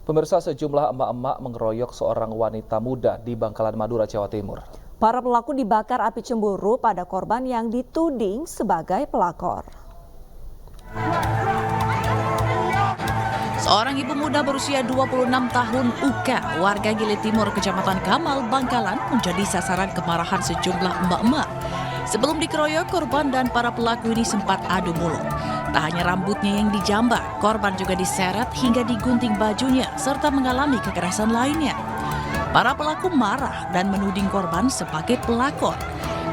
Pemirsa, sejumlah emak-emak mengeroyok seorang wanita muda di Bangkalan, Madura, Jawa Timur. Para pelaku dibakar api cemburu pada korban yang dituding sebagai pelakor. Seorang ibu muda berusia 26 tahun Uka, warga Gili Timur, Kecamatan Kamal, Bangkalan, menjadi sasaran kemarahan sejumlah emak-emak. Sebelum dikeroyok, korban dan para pelaku ini sempat adu mulut. Tak hanya rambutnya yang dijambak, korban juga diseret hingga digunting bajunya serta mengalami kekerasan lainnya. Para pelaku marah dan menuding korban sebagai pelakor.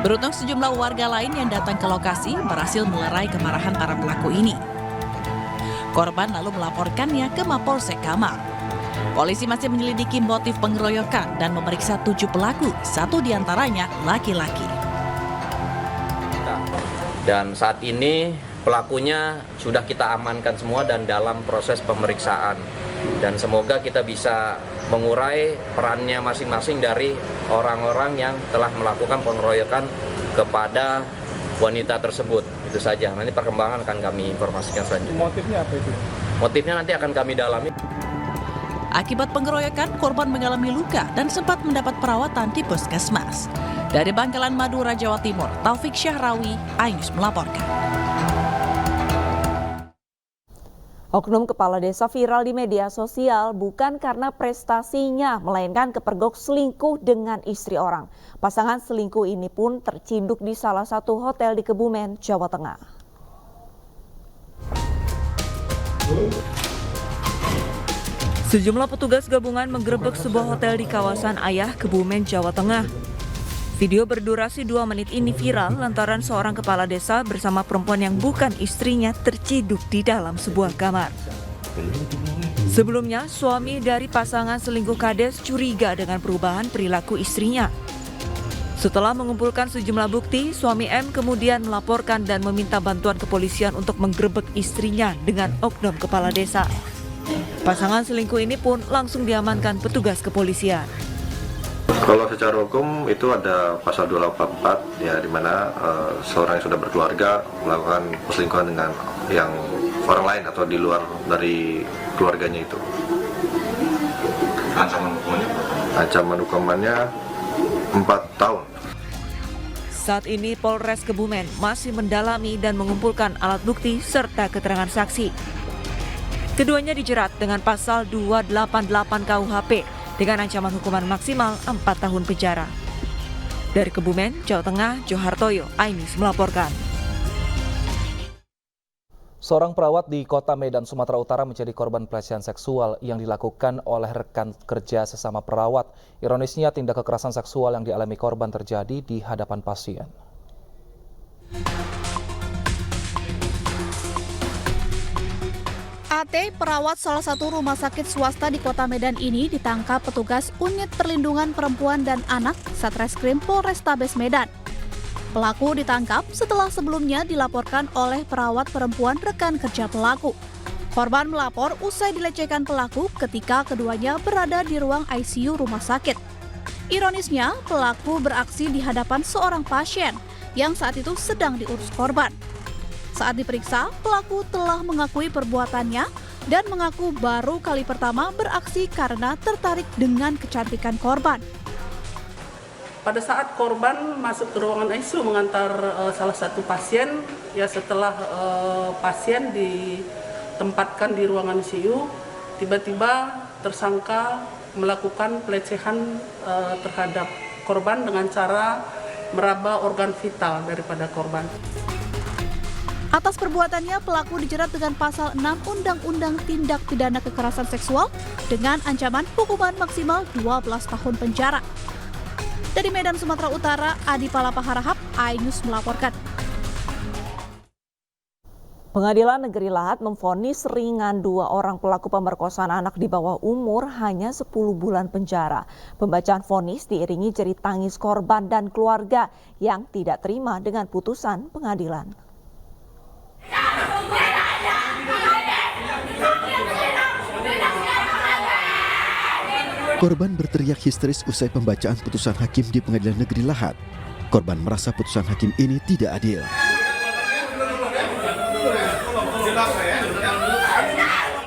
Beruntung sejumlah warga lain yang datang ke lokasi berhasil melerai kemarahan para pelaku ini. Korban lalu melaporkannya ke Mapolsek Kamal. Polisi masih menyelidiki motif pengeroyokan dan memeriksa 7 pelaku, 1 diantaranya laki-laki. Dan saat ini pelakunya sudah kita amankan semua dan dalam proses pemeriksaan. Dan semoga kita bisa mengurai perannya masing-masing dari orang-orang yang telah melakukan pengeroyokan kepada wanita tersebut. Itu saja, nanti perkembangan akan kami informasikan selanjutnya. Motifnya apa itu? Motifnya nanti akan kami dalami. Akibat pengeroyokan, korban mengalami luka dan sempat mendapat perawatan di puskesmas. Dari Bangkalan, Madura, Jawa Timur, Taufik Syahrawi, iNews melaporkan. Oknum kepala desa viral di media sosial bukan karena prestasinya, melainkan kepergok selingkuh dengan istri orang. Pasangan selingkuh ini pun terciduk di salah satu hotel di Kebumen, Jawa Tengah. Sejumlah petugas gabungan menggerebek sebuah hotel di kawasan Ayah, Kebumen, Jawa Tengah. Video berdurasi 2 menit ini viral lantaran seorang kepala desa bersama perempuan yang bukan istrinya terciduk di dalam sebuah kamar. Sebelumnya, suami dari pasangan selingkuh kades curiga dengan perubahan perilaku istrinya. Setelah mengumpulkan sejumlah bukti, suami M kemudian melaporkan dan meminta bantuan kepolisian untuk menggerebek istrinya dengan oknum kepala desa. Pasangan selingkuh ini pun langsung diamankan petugas kepolisian. Kalau secara hukum itu ada pasal 284 ya, di mana seorang yang sudah berkeluarga melakukan perselingkuhan dengan yang orang lain atau di luar dari keluarganya itu. Ancaman hukumannya? Ancaman hukumannya 4 tahun. Saat ini Polres Kebumen masih mendalami dan mengumpulkan alat bukti serta keterangan saksi. Keduanya dijerat dengan pasal 288 KUHP dengan ancaman hukuman maksimal 4 tahun penjara. Dari Kebumen, Jawa Tengah, Johartoyo, iNews melaporkan. Seorang perawat di Kota Medan, Sumatera Utara menjadi korban pelecehan seksual yang dilakukan oleh rekan kerja sesama perawat. Ironisnya, tindak kekerasan seksual yang dialami korban terjadi di hadapan pasien. AT, perawat salah satu rumah sakit swasta di Kota Medan ini ditangkap petugas Unit Perlindungan Perempuan dan Anak Satreskrim Polrestabes Medan. Pelaku ditangkap setelah sebelumnya dilaporkan oleh perawat perempuan rekan kerja pelaku. Korban melapor usai dilecehkan pelaku ketika keduanya berada di ruang ICU rumah sakit. Ironisnya, pelaku beraksi di hadapan seorang pasien yang saat itu sedang diurus korban. Saat diperiksa, pelaku telah mengakui perbuatannya dan mengaku baru kali pertama beraksi karena tertarik dengan kecantikan korban. Pada saat korban masuk ke ruangan ICU mengantar salah satu pasien, ya setelah pasien ditempatkan di ruangan ICU, tiba-tiba tersangka melakukan pelecehan terhadap korban dengan cara meraba organ vital daripada korban. Atas perbuatannya, pelaku dijerat dengan pasal 6 Undang-Undang Tindak Pidana Kekerasan Seksual dengan ancaman hukuman maksimal 12 tahun penjara. Dari Medan, Sumatera Utara, Adi Palapa Harahap, iNews melaporkan. Pengadilan Negeri Lahat memvonis ringan 2 orang pelaku pemerkosaan anak di bawah umur hanya 10 bulan penjara. Pembacaan vonis diiringi jerit tangis korban dan keluarga yang tidak terima dengan putusan pengadilan. Korban berteriak histeris usai pembacaan putusan hakim di Pengadilan Negeri Lahat. Korban merasa putusan hakim ini tidak adil.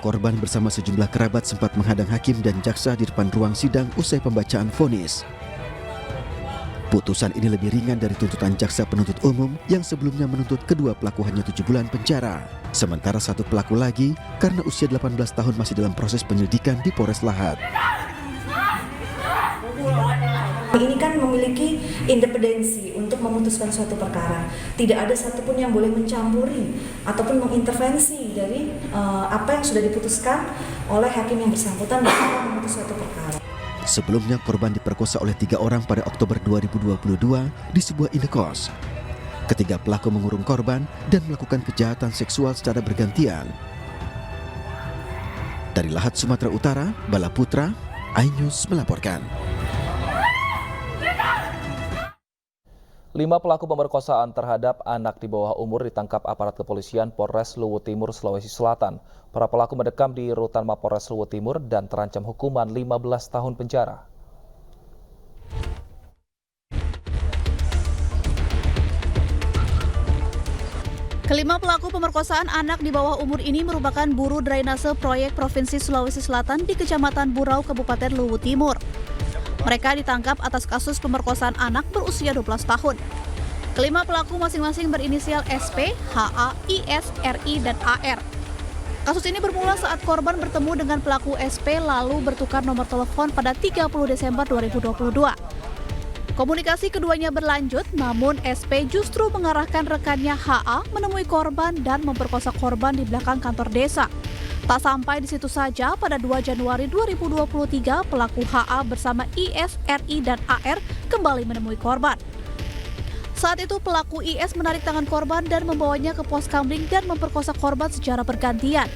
korban bersama sejumlah kerabat sempat menghadang hakim dan jaksa di depan ruang sidang usai pembacaan vonis. Putusan ini lebih ringan dari tuntutan jaksa penuntut umum yang sebelumnya menuntut kedua pelaku hanya 7 bulan penjara. Sementara satu pelaku lagi karena usia 18 tahun masih dalam proses penyelidikan di Polres Lahat. Ini kan memiliki independensi untuk memutuskan suatu perkara. Tidak ada satupun yang boleh mencampuri ataupun mengintervensi dari apa yang sudah diputuskan oleh hakim yang bersangkutan dalam memutus suatu perkara. Sebelumnya korban diperkosa oleh 3 orang pada Oktober 2022 di sebuah indekos. Ketiga pelaku mengurung korban dan melakukan kejahatan seksual secara bergantian. Dari Lahat, Sumatera Utara, Bala Putra, iNews melaporkan. 5 pelaku pemerkosaan terhadap anak di bawah umur ditangkap aparat kepolisian Polres Luwu Timur, Sulawesi Selatan. Para pelaku mendekam di rutan Mapolres Luwu Timur dan terancam hukuman 15 tahun penjara. Kelima pelaku pemerkosaan anak di bawah umur ini merupakan buruh drainase proyek Provinsi Sulawesi Selatan di Kecamatan Burau, Kabupaten Luwu Timur. Mereka ditangkap atas kasus pemerkosaan anak berusia 12 tahun. Kelima pelaku masing-masing berinisial SP, HA, IS, RI, dan AR. Kasus ini bermula saat korban bertemu dengan pelaku SP lalu bertukar nomor telepon pada 30 Desember 2022. Komunikasi keduanya berlanjut, namun SP justru mengarahkan rekannya HA menemui korban dan memperkosa korban di belakang kantor desa. Tak sampai di situ saja, pada 2 Januari 2023, pelaku HA bersama IS, RI, dan AR kembali menemui korban. Saat itu pelaku IS menarik tangan korban dan membawanya ke pos kamling dan memperkosa korban secara bergantian.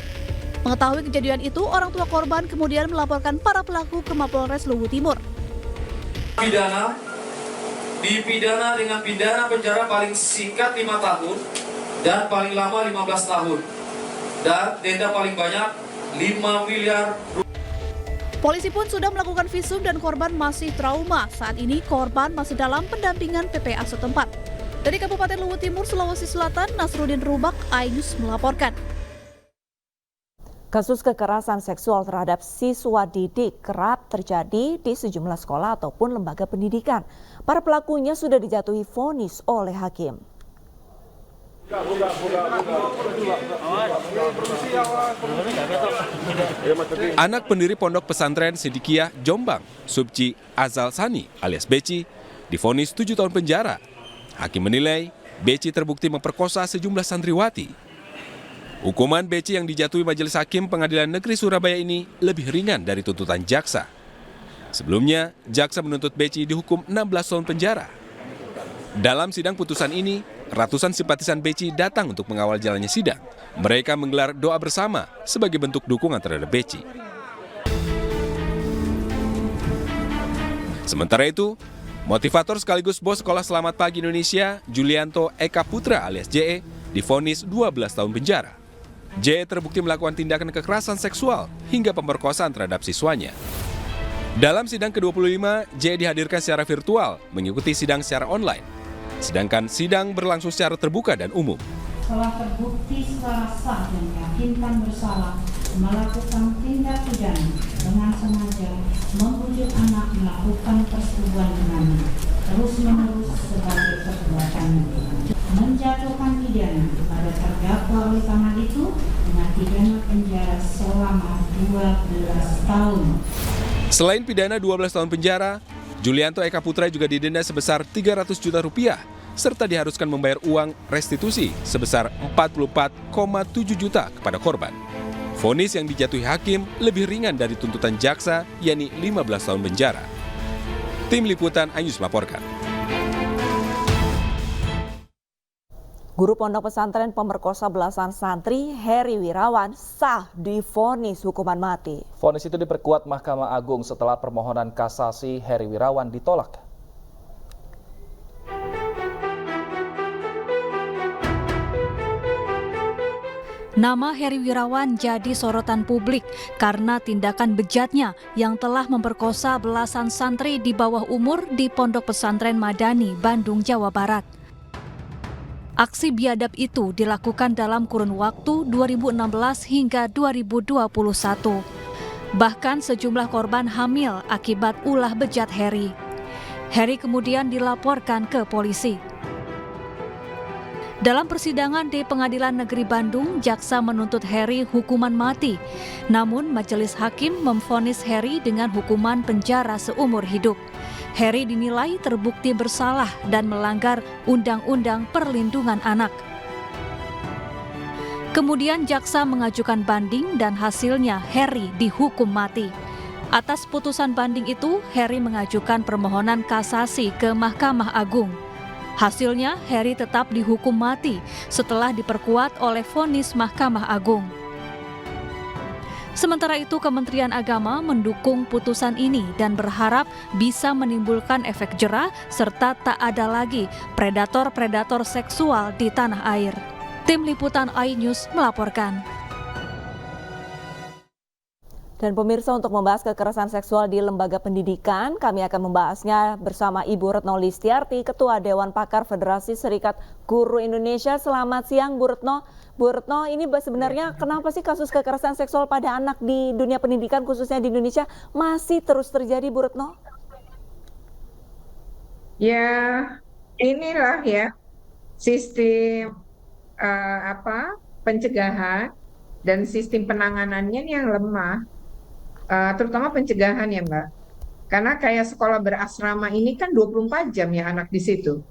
Mengetahui kejadian itu, orang tua korban kemudian melaporkan para pelaku ke Mapolres Luwu Timur. Dipidana dengan pidana penjara paling singkat 5 tahun dan paling lama 15 tahun. Dan denda paling banyak 5 miliar. Polisi pun sudah melakukan visum dan korban masih trauma. Saat ini korban masih dalam pendampingan PPA setempat. Dari Kabupaten Luwu Timur, Sulawesi Selatan, Nasruddin Rubak, iNews melaporkan. Kasus kekerasan seksual terhadap siswa didik kerap terjadi di sejumlah sekolah ataupun lembaga pendidikan. Para pelakunya sudah dijatuhi vonis oleh hakim. Anak pendiri Pondok Pesantren Sidikiyah Jombang, Subci Azal Sani alias Beci, divonis 7 tahun penjara. Hakim menilai Beci terbukti memperkosa sejumlah santriwati. Hukuman Beci yang dijatuhi Majelis Hakim Pengadilan Negeri Surabaya ini lebih ringan dari tuntutan jaksa. Sebelumnya, jaksa menuntut Beci dihukum 16 tahun penjara. Dalam sidang putusan ini, ratusan simpatisan Beci datang untuk mengawal jalannya sidang. Mereka menggelar doa bersama sebagai bentuk dukungan terhadap Beci. Sementara itu, motivator sekaligus bos Sekolah Selamat Pagi Indonesia, Julianto Eka Putra alias JE, divonis 12 tahun penjara. JE terbukti melakukan tindakan kekerasan seksual hingga pemerkosaan terhadap siswanya. Dalam sidang ke-25, JE dihadirkan secara virtual, mengikuti sidang secara online. Sedangkan sidang berlangsung secara terbuka dan umum. Telah terbukti secara sah dan meyakinkan bersalah melakukan tindak pidana dengan sengaja membujuk anak melakukan persetubuhan dengannya terus-menerus sebagai perbuatannya, menjatuhkan pidana kepada terdakwa oleh karena itu dengan pidana penjara selama 12 tahun. Selain pidana 12 tahun penjara, Julianto Eka Putra juga didenda sebesar 300 juta rupiah serta diharuskan membayar uang restitusi sebesar 44,7 juta kepada korban. Vonis yang dijatuhi hakim lebih ringan dari tuntutan jaksa, yakni 15 tahun penjara. Tim Liputan iNews melaporkan. Guru pondok pesantren pemerkosa belasan santri, Heri Wirawan, sah divonis hukuman mati. Vonis itu diperkuat Mahkamah Agung setelah permohonan kasasi Heri Wirawan ditolak. Nama Heri Wirawan jadi sorotan publik karena tindakan bejatnya yang telah memperkosa belasan santri di bawah umur di Pondok Pesantren Madani, Bandung, Jawa Barat. Aksi biadab itu dilakukan dalam kurun waktu 2016 hingga 2021. Bahkan sejumlah korban hamil akibat ulah bejat Heri. Heri kemudian dilaporkan ke polisi. Dalam persidangan di Pengadilan Negeri Bandung, jaksa menuntut Heri hukuman mati. Namun majelis hakim memvonis Heri dengan hukuman penjara seumur hidup. Heri dinilai terbukti bersalah dan melanggar Undang-Undang Perlindungan Anak. Kemudian jaksa mengajukan banding dan hasilnya Heri dihukum mati. Atas putusan banding itu, Heri mengajukan permohonan kasasi ke Mahkamah Agung. Hasilnya, Heri tetap dihukum mati setelah diperkuat oleh vonis Mahkamah Agung. Sementara itu, Kementerian Agama mendukung putusan ini dan berharap bisa menimbulkan efek jera serta tak ada lagi predator-predator seksual di tanah air. Tim Liputan iNews melaporkan. Dan pemirsa, untuk membahas kekerasan seksual di lembaga pendidikan, kami akan membahasnya bersama Ibu Retno Listiarti, Ketua Dewan Pakar Federasi Serikat Guru Indonesia. Selamat siang Bu Retno. Bu Retno, ini sebenarnya kenapa sih kasus kekerasan seksual pada anak di dunia pendidikan khususnya di Indonesia masih terus terjadi, Bu Retno? Ya, inilah ya sistem pencegahan dan sistem penanganannya yang lemah. Terutama pencegahan ya Mbak, karena kayak sekolah berasrama ini kan 24 jam ya anak di situ.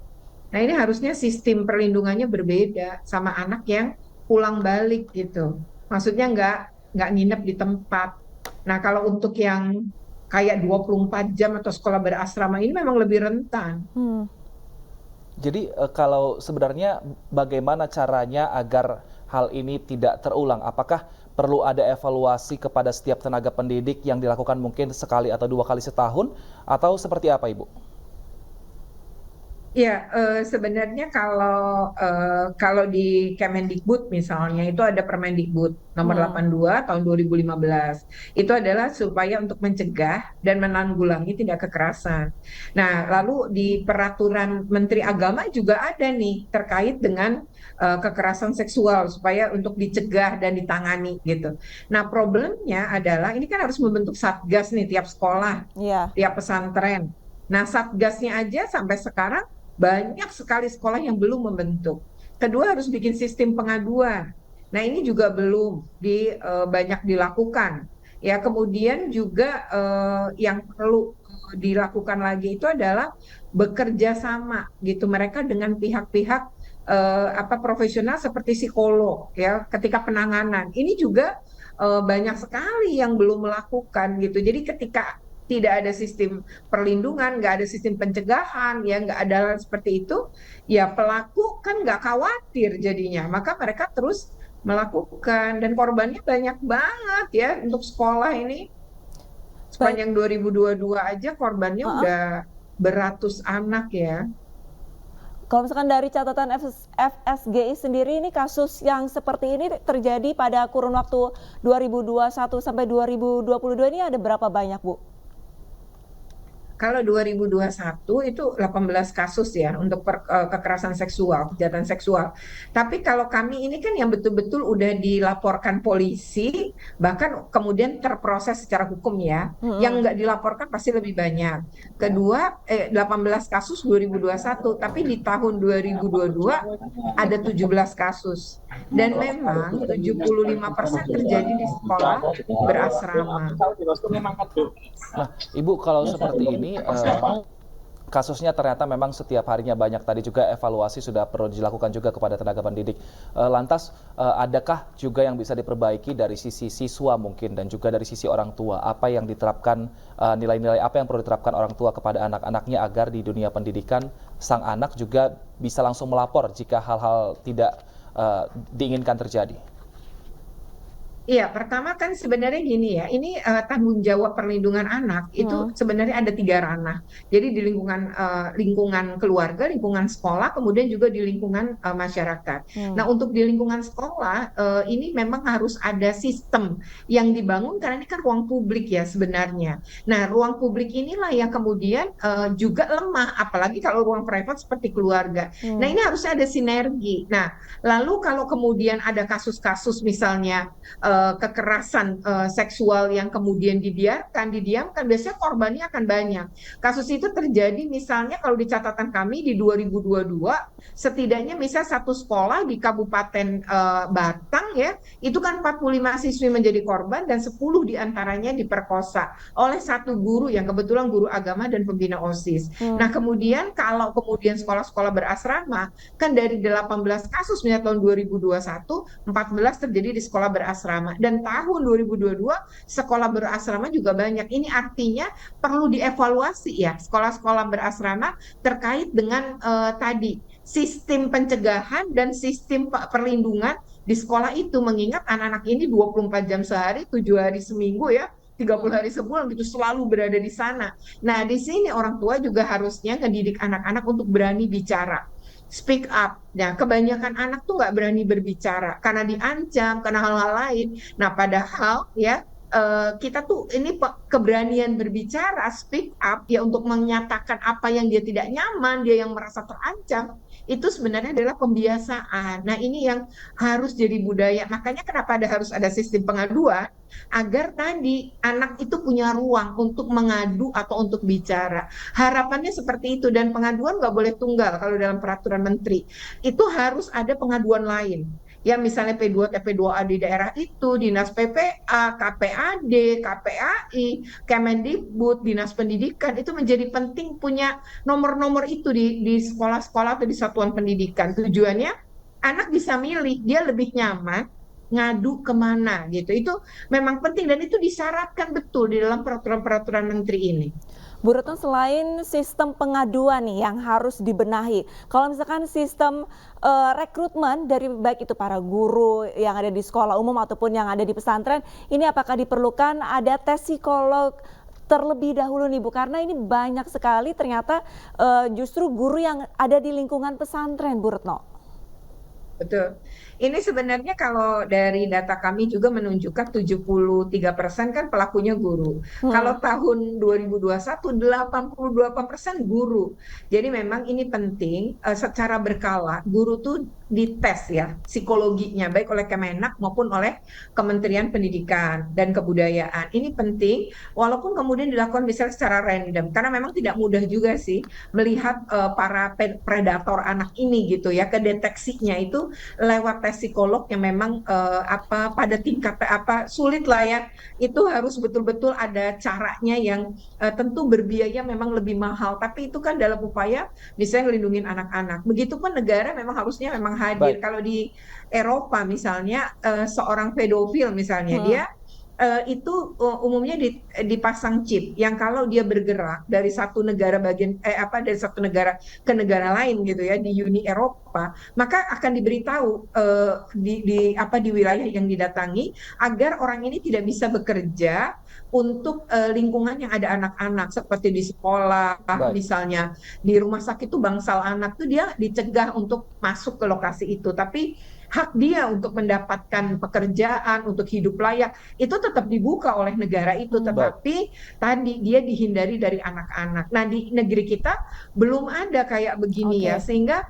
Nah ini harusnya sistem perlindungannya berbeda sama anak yang pulang balik gitu, maksudnya nggak nginep di tempat. Nah kalau untuk yang kayak 24 jam atau sekolah berasrama ini memang lebih rentan. Jadi kalau sebenarnya bagaimana caranya agar hal ini tidak terulang? Apakah perlu ada evaluasi kepada setiap tenaga pendidik yang dilakukan mungkin sekali atau 2 kali setahun, atau seperti apa Ibu? Ya, sebenarnya kalau di Kemendikbud misalnya itu ada Permendikbud nomor 82 tahun 2015. Itu adalah supaya untuk mencegah dan menanggulangi tindak kekerasan. Nah, lalu di peraturan Menteri Agama juga ada nih terkait dengan kekerasan seksual supaya untuk dicegah dan ditangani gitu. Nah, problemnya adalah ini kan harus membentuk satgas nih tiap sekolah, tiap pesantren. Nah, satgasnya aja sampai sekarang banyak sekali sekolah yang belum membentuk. Kedua, harus bikin sistem pengaduan. Nah, ini juga belum banyak dilakukan. Ya, kemudian juga yang perlu dilakukan lagi itu adalah bekerja sama gitu mereka dengan pihak-pihak profesional seperti psikolog ya ketika penanganan. Ini juga banyak sekali yang belum melakukan gitu. Jadi ketika tidak ada sistem perlindungan, nggak ada sistem pencegahan, ya nggak ada seperti itu, ya pelaku kan nggak khawatir jadinya, maka mereka terus melakukan dan korbannya banyak banget ya untuk sekolah ini. Sepanjang 2022 aja korbannya udah beratus anak ya. Kalau misalkan dari catatan FSGI sendiri, ini kasus yang seperti ini terjadi pada kurun waktu 2021 sampai 2022 ini ada berapa banyak, Bu? Kalau 2021 itu 18 kasus ya untuk kekerasan seksual, kejahatan seksual. Tapi kalau kami ini kan yang betul-betul udah dilaporkan polisi, bahkan kemudian terproses secara hukum ya. Yang nggak dilaporkan pasti lebih banyak. Kedua, 18 kasus 2021, tapi di tahun 2022 ada 17 kasus. Dan memang 75% terjadi di sekolah berasrama. Nah, Ibu, kalau seperti ini kasusnya ternyata memang setiap harinya banyak, tadi juga evaluasi sudah perlu dilakukan juga kepada tenaga pendidik. Lantas adakah juga yang bisa diperbaiki dari sisi siswa mungkin dan juga dari sisi orang tua? Apa yang diterapkan, nilai-nilai apa yang perlu diterapkan orang tua kepada anak-anaknya agar di dunia pendidikan sang anak juga bisa langsung melapor jika hal-hal tidak diinginkan terjadi? Iya, pertama kan sebenarnya gini ya, ini tanggung jawab perlindungan anak itu sebenarnya ada 3 ranah. Jadi di lingkungan keluarga, lingkungan sekolah, kemudian juga di lingkungan masyarakat. Nah, untuk di lingkungan sekolah ini memang harus ada sistem yang dibangun karena ini kan ruang publik ya sebenarnya. Nah, ruang publik inilah yang kemudian juga lemah, apalagi kalau ruang privat seperti keluarga. Nah, ini harusnya ada sinergi. Nah, lalu kalau kemudian ada kasus-kasus misalnya kekerasan seksual yang kemudian didiamkan, biasanya korbannya akan banyak. Kasus itu terjadi misalnya kalau di catatan kami di 2022, setidaknya misal satu sekolah di Kabupaten Batang ya, itu kan 45 siswi menjadi korban dan 10 diantaranya diperkosa oleh satu guru yang kebetulan guru agama dan pembina OSIS. Nah, kemudian kalau kemudian sekolah-sekolah berasrama, kan dari 18 kasus misalnya tahun 2021, 14 terjadi di sekolah berasrama. Dan tahun 2022 sekolah berasrama juga banyak. Ini artinya perlu dievaluasi ya sekolah-sekolah berasrama terkait dengan tadi sistem pencegahan dan sistem perlindungan di sekolah itu, mengingat anak-anak ini 24 jam sehari, 7 hari seminggu ya, 30 hari sebulan gitu selalu berada di sana. Nah, di sini orang tua juga harusnya ngedidik anak-anak untuk berani bicara, speak up. Nah, kebanyakan anak tuh nggak berani berbicara karena diancam, karena hal-hal lain. Nah, padahal ya kita tuh ini keberanian berbicara, speak up ya untuk menyatakan apa yang dia tidak nyaman, dia yang merasa terancam, itu sebenarnya adalah pembiasaan. Nah, ini yang harus jadi budaya. Makanya kenapa harus ada sistem pengaduan, agar tadi anak itu punya ruang untuk mengadu atau untuk bicara. Harapannya seperti itu, dan pengaduan nggak boleh tunggal kalau dalam peraturan menteri. Itu harus ada pengaduan lain. Ya misalnya P2 TP2A di daerah itu, Dinas PPA, KPAD, KPAI, Kemendikbud, Dinas Pendidikan, itu menjadi penting punya nomor-nomor itu di sekolah-sekolah atau di satuan pendidikan. Tujuannya anak bisa milih, dia lebih nyaman ngadu kemana gitu. Itu memang penting dan itu disyaratkan betul di dalam peraturan-peraturan menteri ini. Bu Retno, selain sistem pengaduan nih yang harus dibenahi, kalau misalkan sistem rekrutmen dari baik itu para guru yang ada di sekolah umum ataupun yang ada di pesantren, ini apakah diperlukan ada tes psikolog terlebih dahulu nih Bu? Karena ini banyak sekali ternyata justru guru yang ada di lingkungan pesantren, Bu Retno. Betul. Ini sebenarnya kalau dari data kami juga menunjukkan 73% kan pelakunya guru. Kalau tahun 2021 88% guru. Jadi memang ini penting secara berkala guru tuh dites ya psikologinya baik oleh Kemenak maupun oleh Kementerian Pendidikan dan Kebudayaan. Ini penting walaupun kemudian dilakukan misalnya secara random karena memang tidak mudah juga sih melihat para predator anak ini gitu ya, kedeteksinya itu lewat tes psikolog yang memang pada tingkat sulit lah ya. Itu harus betul-betul ada caranya yang tentu berbiaya memang lebih mahal, tapi itu kan dalam upaya misalnya ngelindungin anak-anak. Begitupun negara memang harusnya memang hadir. Kalau di Eropa misalnya seorang pedofil misalnya dia itu umumnya dipasang chip yang kalau dia bergerak dari satu negara dari satu negara ke negara lain gitu ya di Uni Eropa, maka akan diberitahu di wilayah yang didatangi agar orang ini tidak bisa bekerja untuk lingkungan yang ada anak-anak seperti di sekolah. Misalnya di rumah sakit itu bangsal anak tuh dia dicegah untuk masuk ke lokasi itu, tapi hak dia untuk mendapatkan pekerjaan, untuk hidup layak, itu tetap dibuka oleh negara itu. Tetapi tadi dia dihindari dari anak-anak. Nah, di negeri kita belum ada kayak begini ya, sehingga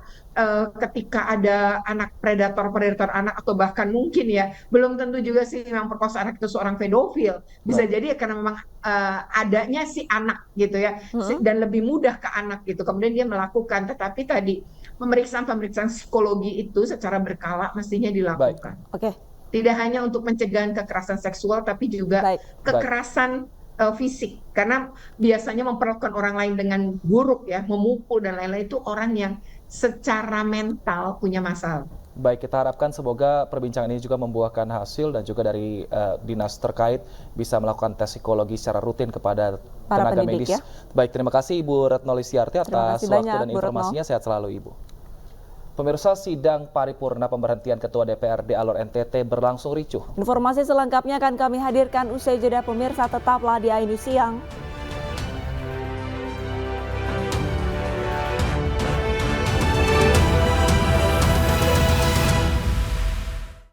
ketika ada anak predator anak atau bahkan mungkin ya, belum tentu juga sih memang perkosa anak itu seorang pedofil. Bisa jadi karena memang adanya si anak gitu ya, dan lebih mudah ke anak gitu. Kemudian dia melakukan, tetapi tadi pemeriksaan psikologi itu secara berkala mestinya dilakukan. Tidak hanya untuk pencegahan kekerasan seksual, tapi juga kekerasan fisik. Karena biasanya memperlakukan orang lain dengan buruk ya, memukul dan lain-lain, itu orang yang secara mental punya masalah. Baik, kita harapkan semoga perbincangan ini juga membuahkan hasil dan juga dari dinas terkait bisa melakukan tes psikologi secara rutin kepada tenaga medis. Ya? Baik, terima kasih Ibu Retno Listiarti atas waktu dan informasinya. Sehat selalu Ibu. Pemirsa, sidang paripurna pemberhentian Ketua DPRD Alor NTT berlangsung ricuh. Informasi selengkapnya akan kami hadirkan usai jeda pemirsa, tetaplah di Ainus Siang.